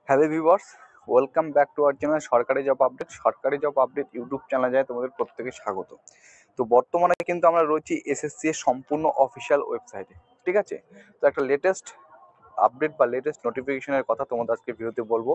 Hello viewers, welcome back to our channel সরকারি job update. সরকারি job update YouTube চ্যানেলে যায় তোমাদের প্রত্যেকে স্বাগত। তো বর্তমানে কিন্তু আমরা রয়েছি এসএসসি এর সম্পূর্ণ অফিসিয়াল ওয়েবসাইটে। ঠিক আছে, তো একটা লেটেস্ট আপডেট বা লেটেস্ট নোটিফিকেশনের কথা তোমাদের আজকে ভিডিওতে বলবো।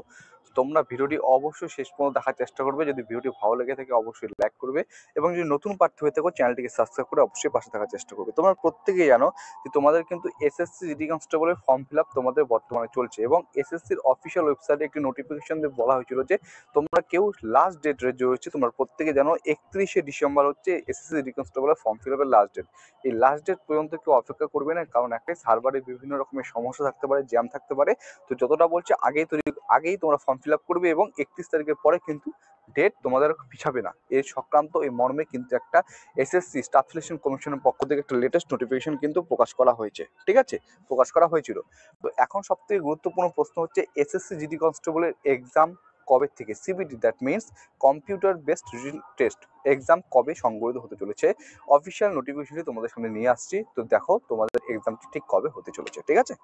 তোমরা ভিডিওটি অবশ্যই শেষ পর্যন্ত দেখার চেষ্টা করবে। যদি ভিডিওটি ভালো লেগে থাকে অবশ্যই লাইক করবে এবং যদি নতুন প্রার্থী হয়ে থাকো চ্যানেলটিকে সাবস্ক্রাইব করে অবশ্যই পাশে থাকার চেষ্টা করবে। তোমরা প্রত্যেকেই জানো যে তোমাদের কিন্তু এসএসসি জিডি কনস্টেবলের ফর্ম ফিল আপ তোমাদের বর্তমানে চলছে এবং এসএসসির অফিসিয়াল ওয়েবসাইটে একটি নোটিফিকেশন দিয়ে বলা হয়েছিল যে তোমরা কেউ লাস্ট ডেট রয়েছে, তোমরা প্রত্যেকে জানো 31শে ডিসেম্বর হচ্ছে এসএসসি জিডি কনস্টেবলের ফর্ম ফিল আপের লাস্ট ডেট। এই লাস্ট ডেট পর্যন্ত কেউ অপেক্ষা করবে না, কারণ একটাই সার্ভারে বিভিন্ন রকমের সমস্যা থাকতে পারে, জ্যাম থাকতে পারে। তো যতটা বলছে আগেই তোমরা ফর্ম ফিল আপ করবে এবং 31 তারিখের পরে কিন্তু ডেট তোমাদের পিছাবে না। এই সংক্রান্ত এই মর্মে কিন্তু একটা এসএসসি স্টাফ সিলেকশন কমিশনের পক্ষ থেকে একটা লেটেস্ট নোটিফিকেশন কিন্তু প্রকাশ করা হয়েছে। ঠিক আছে, প্রকাশ করা হয়েছিল। তো এখন সবথেকে গুরুত্বপূর্ণ প্রশ্ন হচ্ছে এসএসসি জিডি কনস্টেবলের এক্সাম কবে থেকে, CBT that means computer based written test exam কবে সংগঠিত হতে চলেছে। অফিসিয়াল নোটিফিকেশনটি তোমাদের সামনে নিয়ে আসছি। তো দেখো তোমাদের এক্সামটি ঠিক কবে হতে চলেছে। ঠিক আছে,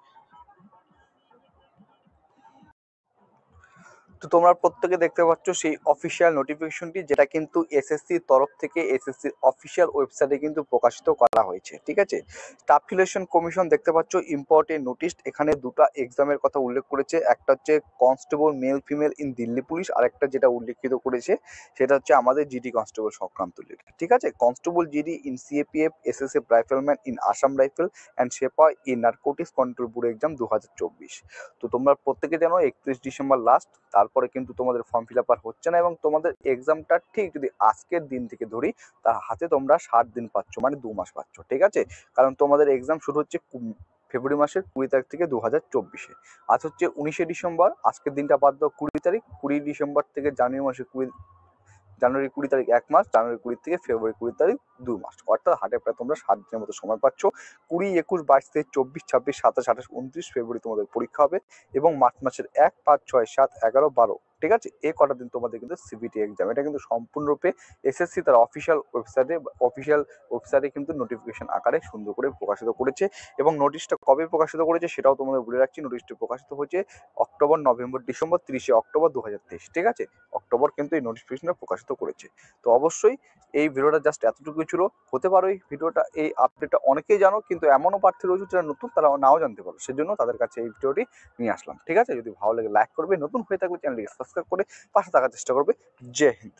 তো তোমরা প্রত্যেকে দেখতে পাচ্ছ সেই অফিসিয়াল নোটিফিকেশনটি, যেটা কিন্তু এসএসসির তরফ থেকে এসএসসির অফিসিয়াল ওয়েবসাইটে কিন্তু প্রকাশিত করা হয়েছে। ঠিক আছে, স্টাফ সিলেকশন কমিশন দেখতে পাচ্ছ ইম্পর্টেন্ট নোটিশ, এখানে দুটো এক্সামের কথা উল্লেখ করেছে। একটা হচ্ছে constable male female in Delhi police, আর একটা যেটা উল্লেখিত করেছে সেটা হচ্ছে আমাদের জিডি কনস্টেবল সংক্রান্ত রিলেটেড। ঠিক আছে, constable GD in CAPF SSF rifleman in Assam rifle and সেপা in narcotics control bureau exam 2024। তো তোমরা প্রত্যেকে জানো 31 ডিসেম্বর লাস্ট, তারপরে কিন্তু তোমাদের ফর্ম ফিল আপ আর হচ্ছে না এবং তোমাদের এক্সামটা ঠিক যদি আজকের দিন থেকে ধরি তার হাতে তোমরা 60 দিন পাচ্ছ, মানে 2 মাস পাচ্ছ। ঠিক আছে, কারণ তোমাদের এক্সাম শুরু হচ্ছে ফেব্রুয়ারি মাসের 20 তারিখ থেকে 2024-এ। আজ হচ্ছে 19শে ডিসেম্বর, আজকের দিনটা বাদ দাও 20 তারিখ, 20 ডিসেম্বর থেকে জানুয়ারি 20 তারিখ 1 মাস, জানুয়ারি 20 থেকে ফেব্রুয়ারি 20 তারিখ 2 মাস, অর্থাৎ হাতে প্রায় তোমরা 7 দিনের মতো সময় পাচ্ছ। 20, 21, 22, 23, 24, 26, 27, 28, 29 ফেব্রুয়ারি তোমাদের পরীক্ষা হবে এবং মার্চ মাসের 1, 5, 6, 7, 11, 12, ঠিক আছে, এই কটা দিন তোমাদের কিন্তু সিবিটি এক্সাম। এটা কিন্তু সম্পূর্ণরূপে এসএসসি তার অফিসিয়াল ওয়েবসাইটে কিন্তু নোটিফিকেশন আকারে সুন্দর করে প্রকাশিত করেছে এবং নোটিশটা কবে প্রকাশিত করেছে সেটাও তোমাদের বলে রাখছি। নোটিশটি প্রকাশিত হয়েছে অক্টোবর, নভেম্বর, ডিসেম্বর, 30শে অক্টোবর 2023। ঠিক আছে, অক্টোবর কিন্তু এই নোটিফিকেশনটা প্রকাশিত করেছে। তো অবশ্যই এই ভিডিওটা জাস্ট এতটুকুই ছিল। হতে পারো এই ভিডিওটা, এই আপডেটটা অনেকেই জানো, কিন্তু এমনও প্রার্থী রয়েছে যারা নতুন, তারা নাও জানতে পারো, সেজন্য তাদের কাছে এই ভিডিওটি নিয়ে আসলাম। ঠিক আছে, যদি ভালো লাগে লাইক করবে, নতুন হয়ে থাকলে চ্যানেলটিকে সাবস্ক্রাইব করে পাশে থাকার চেষ্টা করবে। জয় হিন্দ।